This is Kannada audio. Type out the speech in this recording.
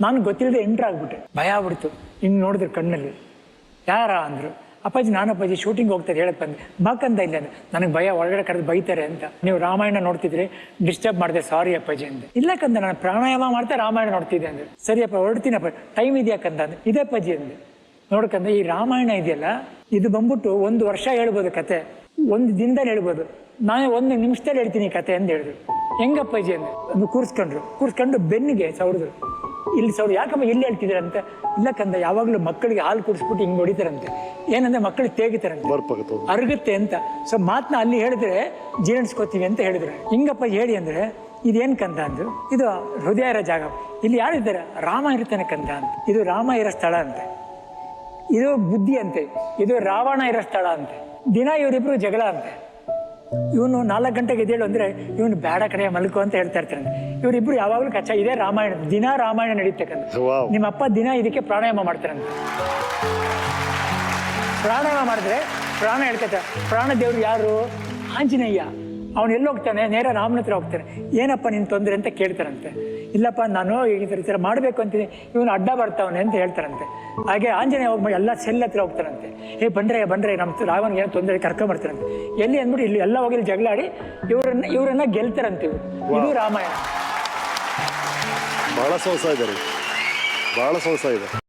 ನಾನು ಗೊತ್ತಿಲ್ಲದೆ ಎಂಟ್ರ್ ಆಗ್ಬಿಟ್ಟೆ, ಭಯ ಆಗ್ಬಿಡ್ತು. ಹಿಂಗೆ ನೋಡಿದ್ರು ಕಣ್ಣಲ್ಲಿ. ಯಾರ ಅಂದರು. ಅಪ್ಪಾಜಿ ನಾನು ಅಪ್ಪಾಜಿ ಶೂಟಿಂಗ್ ಹೋಗ್ತಾರೆ ಹೇಳಕ್ಕೆ ಬಂದೆ. ಬಾಕಂದ ಇಲ್ಲ ಅಂದ್ರೆ ನನಗೆ ಭಯ, ಒಳಗಡೆ ಕರೆದು ಬೈತಾರೆ ಅಂತ. ನೀವು ರಾಮಾಯಣ ನೋಡ್ತಿದ್ರೆ ಡಿಸ್ಟರ್ಬ್ ಮಾಡಿದೆ, ಸಾರಿ ಅಪ್ಪಾಜಿ ಅಂದೆ. ಇಲ್ಲ ಕಂದ ನಾನು ಪ್ರಾಣಾಯಾಮ ಮಾಡ್ತಾ ರಾಮಾಯಣ ನೋಡ್ತಿದ್ದೆ ಅಂದ್ರೆ. ಸರಿಯಪ್ಪ ಹೊರಡ್ತೀನಪ್ಪ, ಟೈಮ್ ಇದೆಯಾ ಕಂದ ಅಂದ್ರೆ. ಇದೇ ಅಪ್ಪಾಜಿ ಅಂದೆ. ನೋಡ್ಕಂದ ಈ ರಾಮಾಯಣ ಇದೆಯಲ್ಲ ಇದು ಬಂದ್ಬಿಟ್ಟು 1 ವರ್ಷ ಹೇಳ್ಬೋದು ಕತೆ, 1 ದಿನದಲ್ಲಿ ಹೇಳ್ಬೋದು, ನಾನೇ 1 ನಿಮಿಷದಲ್ಲಿ ಹೇಳ್ತೀನಿ ಕತೆ ಅಂತ ಹೇಳಿದ್ರು. ಹೆಂಗಪ್ಪಾಜಿ ಅಂದೆ. ಅದು ಕೂರಿಸ್ಕೊಂಡು ಬೆನ್ನಿಗೆ ಸವರಿದ್ರು. ಇಲ್ಲಿ ಸೌರು ಯಾಕಮ್ಮ ಇಲ್ಲಿ ಹೇಳ್ತಿದ್ದಾರೆ ಅಂತ. ಇಲ್ಲ ಕಂದ ಯಾವಾಗಲೂ ಮಕ್ಕಳಿಗೆ ಹಾಲು ಕುಡಿಸ್ಬಿಟ್ಟು ಹಿಂಗೆ ಹೊಡಿತಾರಂತೆ. ಏನಂದ್ರೆ ಮಕ್ಕಳಿಗೆ ತೇಗಿತಾರಂತೆ, ಅರಗುತ್ತೆ ಅಂತ. ಸೊ ಮಾತನ್ನ ಅಲ್ಲಿ ಹೇಳಿದ್ರೆ ಜೀರ್ಣಿಸ್ಕೋತೀವಿ ಅಂತ ಹೇಳಿದ್ರು. ಹಿಂಗಪ್ಪ ಹೇಳಿ ಅಂದ್ರೆ ಇದೇನು ಕಂದ ಅಂದ್ರು. ಇದು ಹೃದಯ ಇರೋ ಜಾಗ, ಇಲ್ಲಿ ಯಾರಿದ್ದಾರೆ, ರಾಮ ಇರ್ತಾನೆ ಕಂದ ಅಂತ. ಇದು ರಾಮ ಇರೋ ಸ್ಥಳ ಅಂತೆ, ಇದು ಬುದ್ಧಿ ಅಂತೆ, ಇದು ರಾವಣ ಇರೋ ಸ್ಥಳ ಅಂತೆ. ದಿನ ಇವರಿಬ್ರು ಜಗಳ ಅಂತೆ. ಇವನು 4 ಗಂಟೆಗೆ ಎದ್ದೇಳು ಅಂದ್ರೆ ಇವನು ಬೇಡ ಕಡೆ ಮಲ್ಕೋ ಅಂತ ಹೇಳ್ತಾ ಇರ್ತಾರಂತೆ. ಇವರಿಬ್ರು ಯಾವಾಗಲೂ ಕಚ್ಚಾ ಇದೇ ರಾಮಾಯಣ, ದಿನ ರಾಮಾಯಣ ನಡೀತಕ್ಕಂಥ. ನಿಮ್ಮಪ್ಪ ದಿನ ಇದಕ್ಕೆ ಪ್ರಾಣಾಯಾಮ ಮಾಡ್ತಾರಂತೆ. ಪ್ರಾಣಾಯಾಮ ಮಾಡಿದ್ರೆ ಪ್ರಾಣ ಹೇಳ್ತಾರೆ. ಪ್ರಾಣ ದೇವ್ರು ಯಾರು? ಆಂಜನೇಯ. ಅವನು ಎಲ್ಲಿ ಹೋಗ್ತಾನೆ? ನೇರ ರಾಮನ ಹತ್ರ ಹೋಗ್ತಾನೆ. ಏನಪ್ಪ ನಿನ್ನ ತೊಂದರೆ ಅಂತ ಕೇಳ್ತಾರಂತೆ. ಇಲ್ಲಪ್ಪ ನಾನು ಈ ಥರ ಮಾಡಬೇಕು ಅಂತೀನಿ, ಇವನು ಅಡ್ಡ ಬರ್ತಾವನೆ ಅಂತ ಹೇಳ್ತಾರಂತೆ. ಹಾಗೆ ಆಂಜನೇಯ ಹೋಗಿ ಎಲ್ಲ ಸೆಲ್ ಹತ್ರ ಹೋಗ್ತಾರಂತೆ. ಬಂದ್ರೆ ನಮ್ಮ ರಾವನಿಗೆ ಏನೋ ತೊಂದರೆ ಕರ್ಕೊಂಬರ್ತಾರಂತೆ. ಎಲ್ಲಿ ಅಂದ್ಬಿಟ್ಟು ಇಲ್ಲಿ ಎಲ್ಲ ಹೋಗಿ ಜಗಳಾಡಿ ಇವರನ್ನ ಗೆಲ್ತಾರಂತೆ. ಇದು ರಾಮಾಯಣ. ಬಹಳ ಸೊಗಸ ಇದೆ.